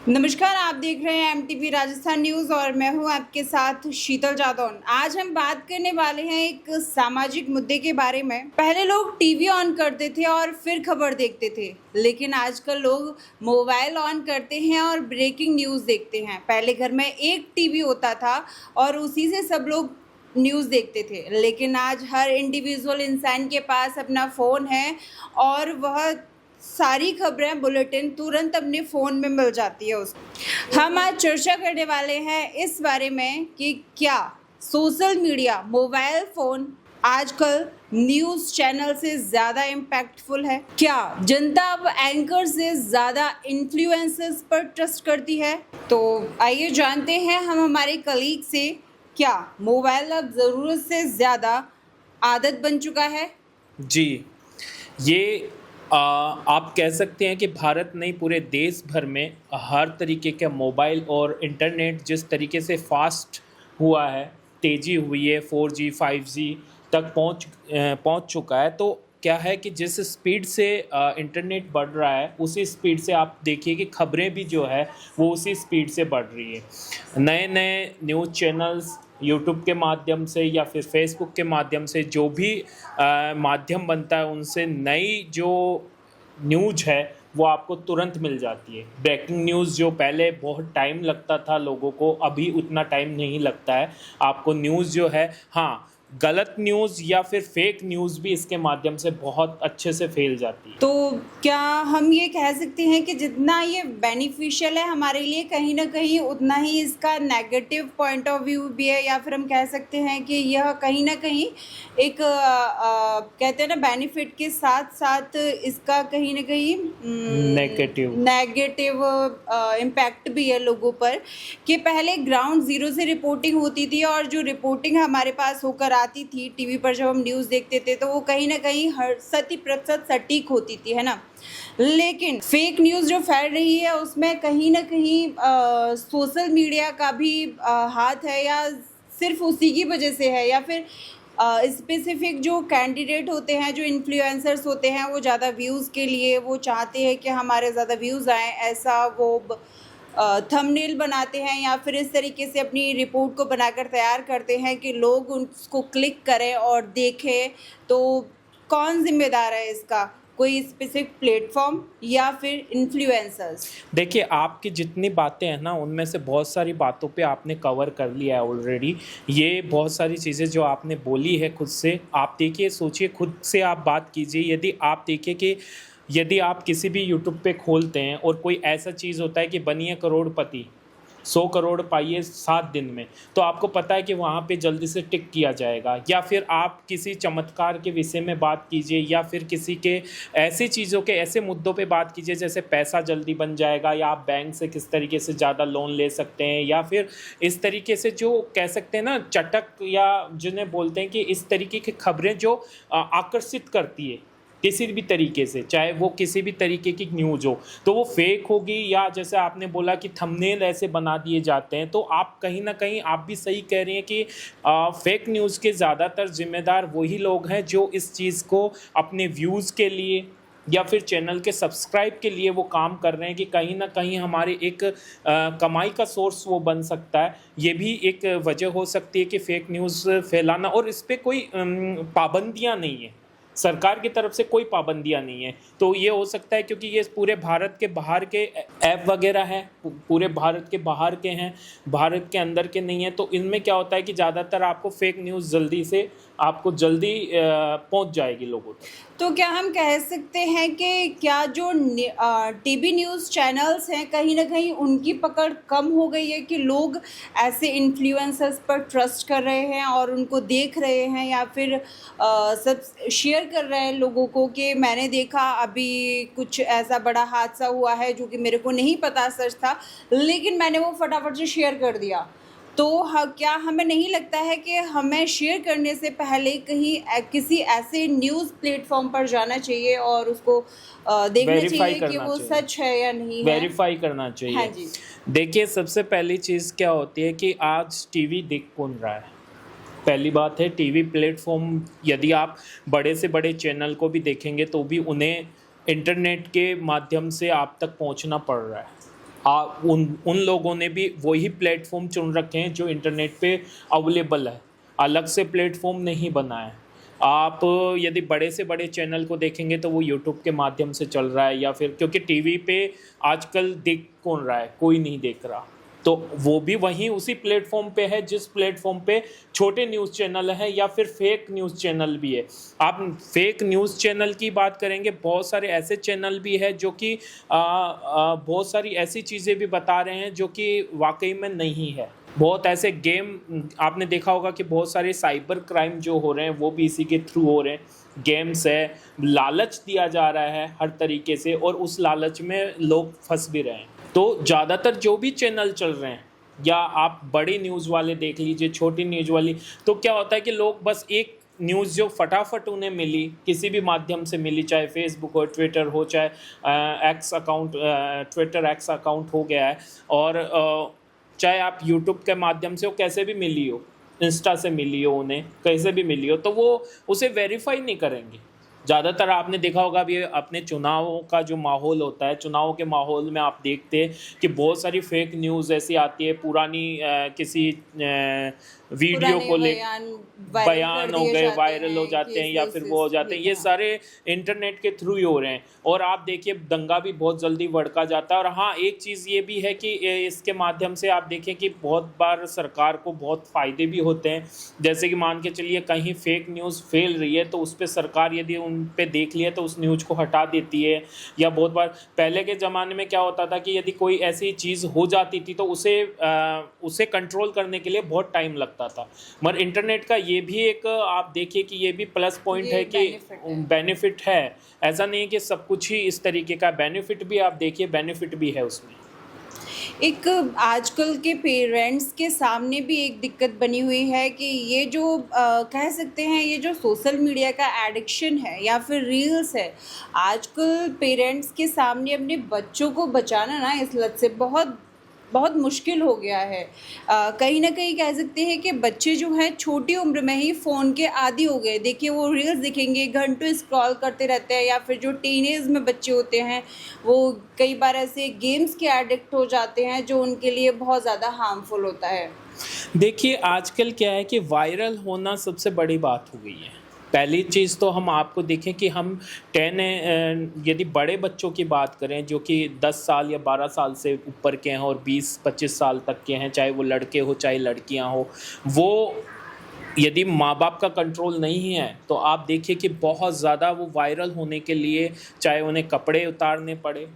नमस्कार, आप देख रहे हैं एमटीवी राजस्थान न्यूज़ और मैं हूं आपके साथ शीतल जादौन। आज हम बात करने वाले हैं एक सामाजिक मुद्दे के बारे में। पहले लोग टीवी ऑन करते थे और फिर खबर देखते थे, लेकिन आजकल लोग मोबाइल ऑन करते हैं और ब्रेकिंग न्यूज़ देखते हैं। पहले घर में एक टीवी होता था और उसी से सब लोग न्यूज़ देखते थे, लेकिन आज हर इंडिविजुअल इंसान के पास अपना फ़ोन है और वह सारी खबरें बुलेटिन तुरंत अपने फ़ोन में मिल जाती है उसको। हम आज चर्चा करने वाले हैं इस बारे में कि क्या सोशल मीडिया, मोबाइल फ़ोन आजकल न्यूज़ चैनल से ज़्यादा इम्पैक्टफुल है? क्या जनता अब एंकर से ज़्यादा इन्फ्लुएंसर्स पर ट्रस्ट करती है? तो आइए जानते हैं हम हमारे कलीग से, क्या मोबाइल अब ज़रूरत से ज़्यादा आदत बन चुका है? जी, ये आप कह सकते हैं कि भारत नहीं पूरे देश भर में हर तरीके का मोबाइल और इंटरनेट जिस तरीके से फास्ट हुआ है, तेज़ी हुई है, 4G 5G तक पहुंच चुका है। तो क्या है कि जिस स्पीड से इंटरनेट बढ़ रहा है, उसी स्पीड से आप देखिए कि खबरें भी जो है वो उसी स्पीड से बढ़ रही है। नए नए न्यूज़ चैनल्स यूट्यूब के माध्यम से या फिर फेसबुक के माध्यम से जो भी माध्यम बनता है, उनसे नई जो न्यूज़ है वो आपको तुरंत मिल जाती है। ब्रेकिंग न्यूज़ जो पहले बहुत टाइम लगता था लोगों को, अभी उतना टाइम नहीं लगता है आपको। न्यूज़ जो है, हाँ, गलत न्यूज़ या फिर फेक न्यूज़ भी इसके माध्यम से बहुत अच्छे से फैल जाती है। तो क्या हम ये कह सकते हैं कि जितना ये बेनिफिशियल है हमारे लिए, कहीं न कहीं उतना ही इसका नेगेटिव पॉइंट ऑफ व्यू भी है, या फिर हम कह सकते हैं कि यह कहीं न कहीं एक कहते हैं ना, बेनिफिट के साथ-साथ इसका कहीं न कहीं नेगेटिव नेगेटिव इम्पैक्ट भी है लोगों पर, कि पहले ग्राउंड ज़ीरो से रिपोर्टिंग होती थी और जो रिपोर्टिंग हमारे पास होकर आती थी टीवी पर जब हम न्यूज़ देखते थे, तो वो कहीं न कहीं हर शत प्रतिशत सटीक होती थी, है ना? लेकिन फेक न्यूज़ जो फैल रही है उसमें कहीं न कहीं सोशल मीडिया का भी हाथ है, या सिर्फ़ उसी की वजह से है, या फिर स्पेसिफ़िक जो कैंडिडेट होते हैं, जो इन्फ्लुएंसर्स होते हैं, वो ज़्यादा व्यूज़ के लिए वो चाहते हैं कि हमारे ज़्यादा व्यूज़ आएँ, ऐसा वो थंबनेल बनाते हैं या फिर इस तरीके से अपनी रिपोर्ट को बनाकर तैयार करते हैं कि लोग उसको क्लिक करें और देखें। तो कौन ज़िम्मेदार है इसका? कोई स्पेसिफ़िक प्लेटफ़ॉर्म या फिर इन्फ्लुएंसर्स? देखिए, आपकी जितनी बातें हैं ना, उनमें से बहुत सारी बातों पे आपने कवर कर लिया है ऑलरेडी। ये बहुत सारी चीज़ें जो आपने बोली है खुद से, आप देखिए, सोचिए, खुद से आप बात कीजिए। यदि आप किसी भी यूट्यूब पे खोलते हैं और कोई ऐसा चीज़ होता है कि बनिए करोड़पति, 100 करोड़ पाइए 7 दिन में, तो आपको पता है कि वहाँ पे जल्दी से टिक किया जाएगा। या फिर आप किसी चमत्कार के विषय में बात कीजिए, या फिर किसी के ऐसी चीज़ों के ऐसे मुद्दों पे बात कीजिए जैसे पैसा जल्दी बन जाएगा, या आप बैंक से किस तरीके से ज़्यादा लोन ले सकते हैं, या फिर इस तरीके से जो कह सकते हैं ना, चटक, या जिन्हें बोलते हैं कि इस तरीके की खबरें जो आकर्षित करती है किसी भी तरीके से, चाहे वो किसी भी तरीके की न्यूज़ हो, तो वो फेक होगी। या जैसे आपने बोला कि थंबनेल ऐसे बना दिए जाते हैं, तो आप कहीं न कहीं आप भी सही कह रही हैं कि फेक न्यूज़ के ज़्यादातर ज़िम्मेदार वही लोग हैं जो इस चीज़ को अपने व्यूज़ के लिए या फिर चैनल के सब्सक्राइब के लिए वो काम कर रहे हैं कि कहीं न कहीं हमारे एक कमाई का सोर्स वो बन सकता है। ये भी एक वजह हो सकती है कि फेक न्यूज़ फैलाना, और इस पे कोई पाबंदियाँ नहीं है। सरकार की तरफ से कोई पाबंदियाँ नहीं है। तो ये हो सकता है क्योंकि ये पूरे भारत के बाहर के ऐप वगैरह हैं, पूरे भारत के बाहर के हैं, भारत के अंदर के नहीं हैं। तो इनमें क्या होता है कि ज़्यादातर आपको फेक न्यूज़ जल्दी पहुंच जाएगी लोगों तक। तो क्या हम कह सकते हैं कि क्या जो टीवी न्यूज़ चैनल्स हैं, कहीं न कहीं उनकी पकड़ कम हो गई है, कि लोग ऐसे इन्फ्लुएंसर्स पर ट्रस्ट कर रहे हैं और उनको देख रहे हैं, या फिर सब शेयर कर रहे हैं लोगों को कि मैंने देखा अभी कुछ ऐसा बड़ा हादसा हुआ है जो कि मेरे को नहीं पता सच था, लेकिन मैंने वो फटाफट से शेयर कर दिया। तो क्या हमें नहीं लगता है कि हमें शेयर करने से पहले कहीं किसी ऐसे न्यूज़ प्लेटफॉर्म पर जाना चाहिए और उसको देखना वेरीफाई चाहिए कि करना वो चाहिए, सच है या नहीं है? वेरीफाई करना हाँ चाहिए। जी। देखिए, सबसे पहली चीज़ क्या होती है कि आज टीवी देख कौन रहा है? पहली बात है, टीवी प्लेटफॉर्म यदि आप बड़े से बड़े चैनल को भी देखेंगे तो भी उन्हें इंटरनेट के माध्यम से आप तक पहुंचना पड़ रहा है। उन उन लोगों ने भी वही प्लेटफॉर्म चुन रखे हैं जो इंटरनेट पे अवेलेबल है, अलग से प्लेटफॉर्म नहीं बना है। आप यदि बड़े से बड़े चैनल को देखेंगे तो वो यूट्यूब के माध्यम से चल रहा है, या फिर क्योंकि टीवी पे आजकल देख कौन रहा है, कोई नहीं देख रहा, तो वो भी वहीं उसी प्लेटफॉर्म पे है जिस प्लेटफॉर्म पे छोटे न्यूज़ चैनल हैं या फिर फेक न्यूज़ चैनल भी है। आप फेक न्यूज़ चैनल की बात करेंगे, बहुत सारे ऐसे चैनल भी है जो कि बहुत सारी ऐसी चीज़ें भी बता रहे हैं जो कि वाकई में नहीं है। बहुत ऐसे गेम आपने देखा होगा कि बहुत सारे साइबर क्राइम जो हो रहे हैं वो भी इसी के थ्रू हो रहे हैं। गेम्स है, लालच दिया जा रहा है हर तरीके से, और उस लालच में लोग फंस भी रहे हैं। तो ज़्यादातर जो भी चैनल चल रहे हैं, या आप बड़ी न्यूज़ वाले देख लीजिए, छोटी न्यूज़ वाली, तो क्या होता है कि लोग बस एक न्यूज़ जो फटाफट उन्हें मिली, किसी भी माध्यम से मिली, चाहे फेसबुक हो, ट्विटर हो, चाहे x account, Twitter x account हो गया है, और चाहे आप यूट्यूब के माध्यम से हो, कैसे भी मिली हो, इंस्टा से मिली हो, उन्हें कैसे भी मिली हो, तो वो उसे वेरीफाई नहीं करेंगे। ज़्यादातर आपने देखा होगा अभी अपने चुनावों का जो माहौल होता है, चुनाव के माहौल में आप देखते हैं कि बहुत सारी फेक न्यूज़ ऐसी आती है, पुरानी किसी वीडियो को ले बयान हो गए, वायरल हो जाते हैं, या फिर वो हो जाते हैं। ये सारे इंटरनेट के थ्रू ही हो रहे हैं, और आप देखिए दंगा भी बहुत जल्दी भड़का जाता है। और हाँ, एक चीज़ ये भी है कि इसके माध्यम से आप देखें कि बहुत बार सरकार को बहुत फ़ायदे भी होते हैं। जैसे कि मान के चलिए कहीं फेक न्यूज़ फैल रही है तो उस पर सरकार यदि उन पे देख लिया तो उस न्यूज़ को हटा देती है। या बहुत बार पहले के ज़माने में क्या होता था कि यदि कोई ऐसी चीज़ हो जाती थी तो उसे कंट्रोल करने के लिए बहुत टाइम लगता था। मगर इंटरनेट का ये भी एक आप देखिए कि ये भी प्लस पॉइंट है कि बेनिफिट है। ऐसा नहीं है कि सब कुछ ही इस तरीके का, बेनिफिट भी आप देखिए, बेनिफिट भी है उसमें। एक आजकल के पेरेंट्स के सामने भी एक दिक्कत बनी हुई है कि ये जो कह सकते हैं, ये जो सोशल मीडिया का एडिक्शन है या फिर रील्स है, आजकल पेरेंट्स के सामने अपने बच्चों को बचाना ना इस लत से बहुत बहुत मुश्किल हो गया है। कहीं न कहीं कह सकते हैं कि बच्चे जो हैं छोटी उम्र में ही फ़ोन के आदी हो गए। देखिए वो रील्स दिखेंगे, घंटों स्क्रॉल करते रहते हैं, या फिर जो टीनेज में बच्चे होते हैं वो कई बार ऐसे गेम्स के एडिक्ट हो जाते हैं जो उनके लिए बहुत ज़्यादा हार्मफुल होता है। देखिए आजकल क्या है कि वायरल होना सबसे बड़ी बात हो गई है। पहली चीज़ तो हम आपको देखें कि हम यदि बड़े बच्चों की बात करें जो कि 10 साल या 12 साल से ऊपर के हैं और 20-25 साल तक के हैं, चाहे वो लड़के हो चाहे लड़कियां हो, वो यदि माँ बाप का कंट्रोल नहीं है तो आप देखिए कि बहुत ज़्यादा वो वायरल होने के लिए, चाहे उन्हें कपड़े उतारने पड़े,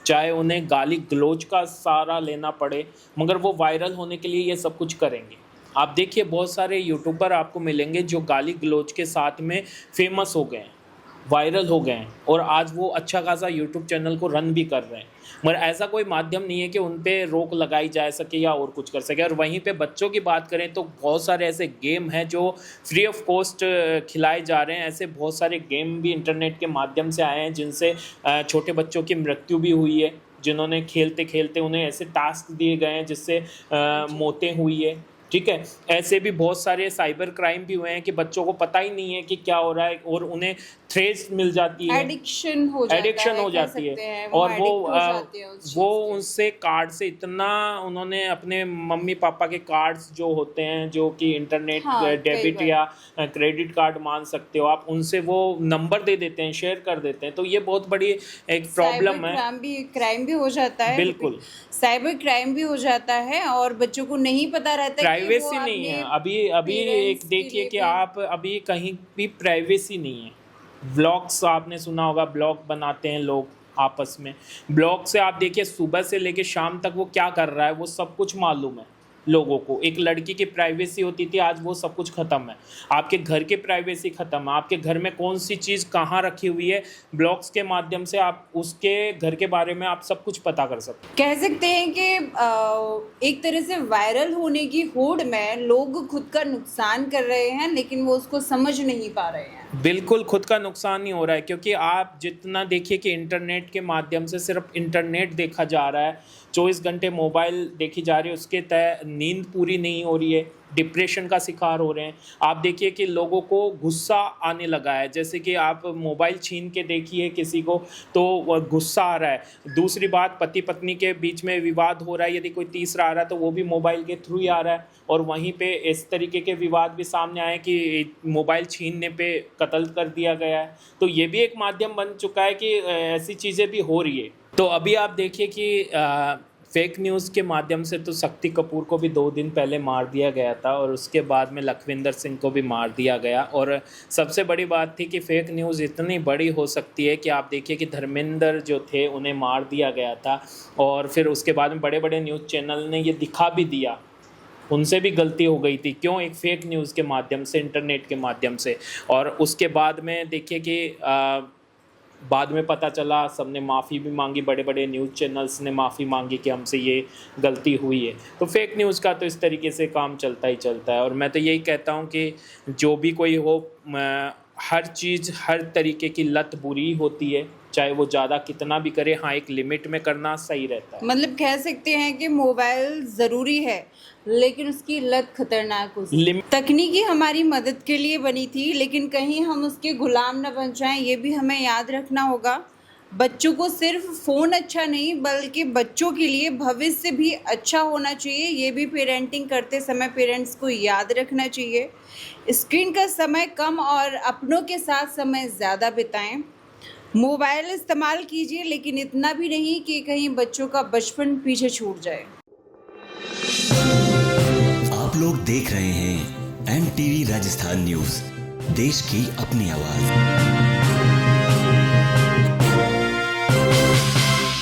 चाहे उन्हें गाली गलौज का सहारा लेना पड़े, मगर वो वायरल होने के लिए ये सब कुछ करेंगे। आप देखिए बहुत सारे यूट्यूबर आपको मिलेंगे जो गाली गलौज के साथ में फेमस हो गए हैं, वायरल हो गए हैं, और आज वो अच्छा खासा यूट्यूब चैनल को रन भी कर रहे हैं। मगर ऐसा कोई माध्यम नहीं है कि उन पे रोक लगाई जा सके या और कुछ कर सके। और वहीं पे बच्चों की बात करें तो बहुत सारे ऐसे गेम हैं जो फ्री ऑफ कॉस्ट खिलाए जा रहे हैं। ऐसे बहुत सारे गेम भी इंटरनेट के माध्यम से आए हैं जिनसे छोटे बच्चों की मृत्यु भी हुई है, जिन्होंने खेलते खेलते उन्हें ऐसे टास्क दिए गए हैं जिससे मौतें हुई है। ठीक है, ऐसे भी बहुत सारे साइबर क्राइम भी हुए हैं कि बच्चों को पता ही नहीं है कि क्या हो रहा है, और उन्हें थ्रेड्स मिल जाती है, एडिक्शन हो जाती है, और वो उनसे कार्ड से इतना उन्होंने अपने मम्मी पापा के कार्ड्स जो होते हैं जो कि इंटरनेट डेबिट या क्रेडिट कार्ड मान सकते हो आप, उनसे वो नंबर दे देते हैं, शेयर कर देते हैं। तो ये बहुत बड़ी एक प्रॉब्लम है। क्राइम भी हो जाता है, बिल्कुल साइबर क्राइम भी हो जाता है, और बच्चों को नहीं पता रहता, प्राइवेसी नहीं है। अभी एक देखिए कि आप अभी कहीं भी प्राइवेसी नहीं है। ब्लॉग्स आपने सुना होगा, ब्लॉग बनाते हैं लोग आपस में। ब्लॉग से आप देखिए सुबह से लेके शाम तक वो क्या कर रहा है वो सब कुछ मालूम है लोगों को। एक लड़की की प्राइवेसी होती थी, आज वो सब कुछ ख़त्म है। आपके घर की प्राइवेसी ख़त्म है, आपके घर में कौन सी चीज़ कहाँ रखी हुई है, ब्लॉग्स के माध्यम से आप उसके घर के बारे में आप सब कुछ पता कर सकते हैं। कह सकते हैं कि एक तरह से वायरल होने की होड़ में लोग खुद का नुकसान कर रहे हैं, लेकिन वो उसको समझ नहीं पा रहे हैं। बिल्कुल खुद का नुकसान नहीं हो रहा है, क्योंकि आप जितना देखिए कि इंटरनेट के माध्यम से सिर्फ इंटरनेट देखा जा रहा है, 24 घंटे मोबाइल देखी जा रही है, उसके तय नींद पूरी नहीं हो रही है, डिप्रेशन का शिकार हो रहे हैं। आप देखिए कि लोगों को गुस्सा आने लगा है, जैसे कि आप मोबाइल छीन के देखिए किसी को तो वह गुस्सा आ रहा है। दूसरी बात, पति पत्नी के बीच में विवाद हो रहा है, यदि कोई तीसरा आ रहा है तो वो भी मोबाइल के थ्रू ही आ रहा है। और वहीं पे इस तरीके के विवाद भी सामने आए कि मोबाइल छीनने पे कत्ल कर दिया गया है। तो ये भी एक माध्यम बन चुका है कि ऐसी चीज़ें भी हो रही है। तो अभी आप देखिए कि फेक न्यूज़ के माध्यम से तो शक्ति कपूर को भी 2 दिन पहले मार दिया गया था और उसके बाद में लखविंदर सिंह को भी मार दिया गया। और सबसे बड़ी बात थी कि फेक न्यूज़ इतनी बड़ी हो सकती है कि आप देखिए कि धर्मेंद्र जो थे उन्हें मार दिया गया था और फिर उसके बाद में बड़े बड़े न्यूज़ चैनल ने ये दिखा भी दिया, उनसे भी गलती हो गई थी। क्यों? एक फेक न्यूज़ के माध्यम से, इंटरनेट के माध्यम से। और उसके बाद में देखिए कि बाद में पता चला, सबने माफ़ी भी मांगी, बड़े बड़े न्यूज़ चैनल्स ने माफ़ी मांगी कि हमसे ये गलती हुई है। तो फेक न्यूज़ का तो इस तरीके से काम चलता ही चलता है। और मैं तो यही कहता हूँ कि जो भी कोई हो, हर चीज़, हर तरीके की लत बुरी होती है, चाहे वो ज़्यादा कितना भी करे, हाँ एक लिमिट में करना सही रहता है। मतलब कह सकते हैं कि मोबाइल ज़रूरी है लेकिन उसकी लत खतरनाक हो सकती है। तकनीकी हमारी मदद के लिए बनी थी लेकिन कहीं हम उसके गुलाम न बन जाएं, ये भी हमें याद रखना होगा। बच्चों को सिर्फ फ़ोन अच्छा नहीं बल्कि बच्चों के लिए भविष्य भी अच्छा होना चाहिए, ये भी पेरेंटिंग करते समय पेरेंट्स को याद रखना चाहिए। स्क्रीन का समय कम और अपनों के साथ समय ज़्यादा बिताएं। मोबाइल इस्तेमाल कीजिए लेकिन इतना भी नहीं कि कहीं बच्चों का बचपन पीछे छूट जाए। आप लोग देख रहे हैं NTV राजस्थान न्यूज, देश की अपनी आवाज।